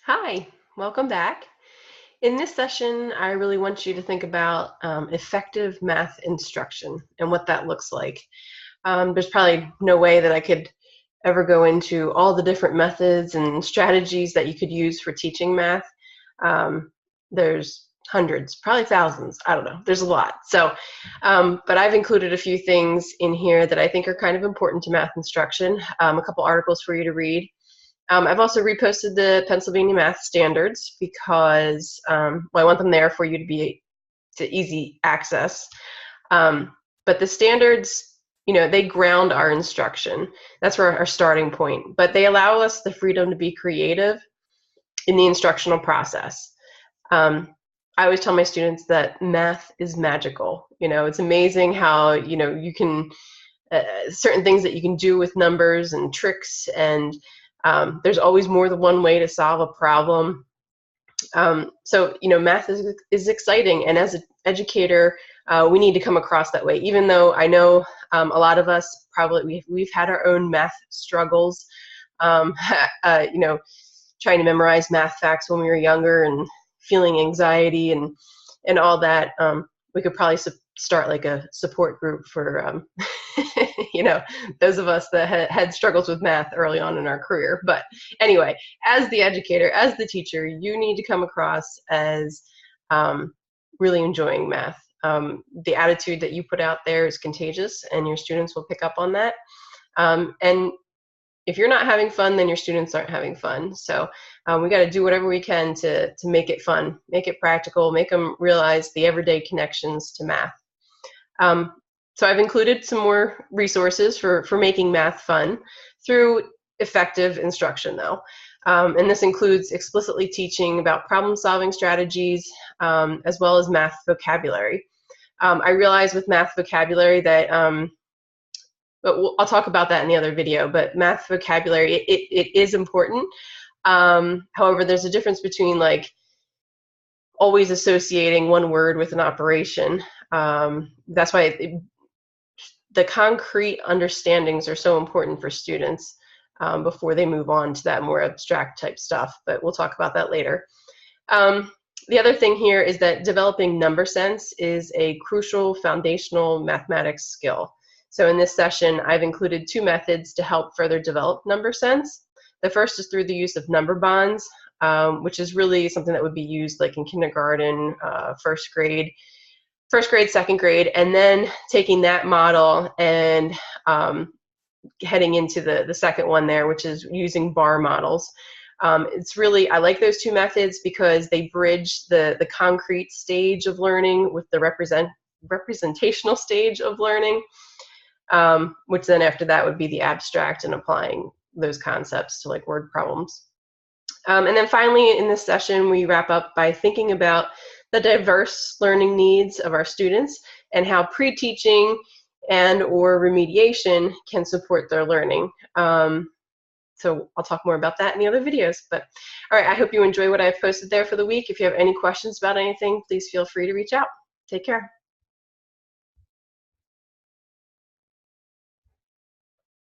Hi, welcome back. In this session, I really want you to think about effective math instruction and what that looks like. There's probably no way that I could ever go into all the different methods and strategies that you could use for teaching math. There's hundreds, probably thousands. I don't know. There's a lot. But I've included a few things in here that I think are kind of important to math instruction. A couple articles for you to read. I've also reposted the Pennsylvania Math Standards because I want them there for you to easy access. But the standards, they ground our instruction. That's where our starting point. But they allow us the freedom to be creative in the instructional process. I always tell my students that math is magical. It's amazing how, you can, certain things that you can do with numbers and tricks, and there's always more than one way to solve a problem. Math is exciting, and as an educator, we need to come across that way. Even though I know a lot of us probably we've had our own math struggles, trying to memorize math facts when we were younger and feeling anxiety and all that. We could probably start like a support group for those of us that had struggles with math early on in our career. But anyway, as the educator, as the teacher, you need to come across as really enjoying math. The attitude that you put out there is contagious, and your students will pick up on that. And if you're not having fun, then your students aren't having fun. So we got to do whatever we can to make it fun, make it practical, make them realize the everyday connections to math. So I've included some more resources for making math fun through effective instruction, though. And this includes explicitly teaching about problem-solving strategies, as well as math vocabulary. I realize with math vocabulary that but I'll talk about that in the other video, but math vocabulary, it is important. However, there's a difference between like always associating one word with an operation. That's why the concrete understandings are so important for students before they move on to that more abstract type stuff, but we'll talk about that later. The other thing here is that developing number sense is a crucial foundational mathematics skill. So in this session, I've included two methods to help further develop number sense. The first is through the use of number bonds, which is really something that would be used like in kindergarten, first grade, second grade, and then taking that model and heading into the second one there, which is using bar models. It's really, I like those two methods because they bridge the concrete stage of learning with the representational stage of learning. Which then after that would be the abstract and applying those concepts to like word problems. And then finally in this session, we wrap up by thinking about the diverse learning needs of our students and how pre-teaching and or remediation can support their learning. So I'll talk more about that in the other videos. But all right, I hope you enjoy what I've posted there for the week. If you have any questions about anything, please feel free to reach out. Take care.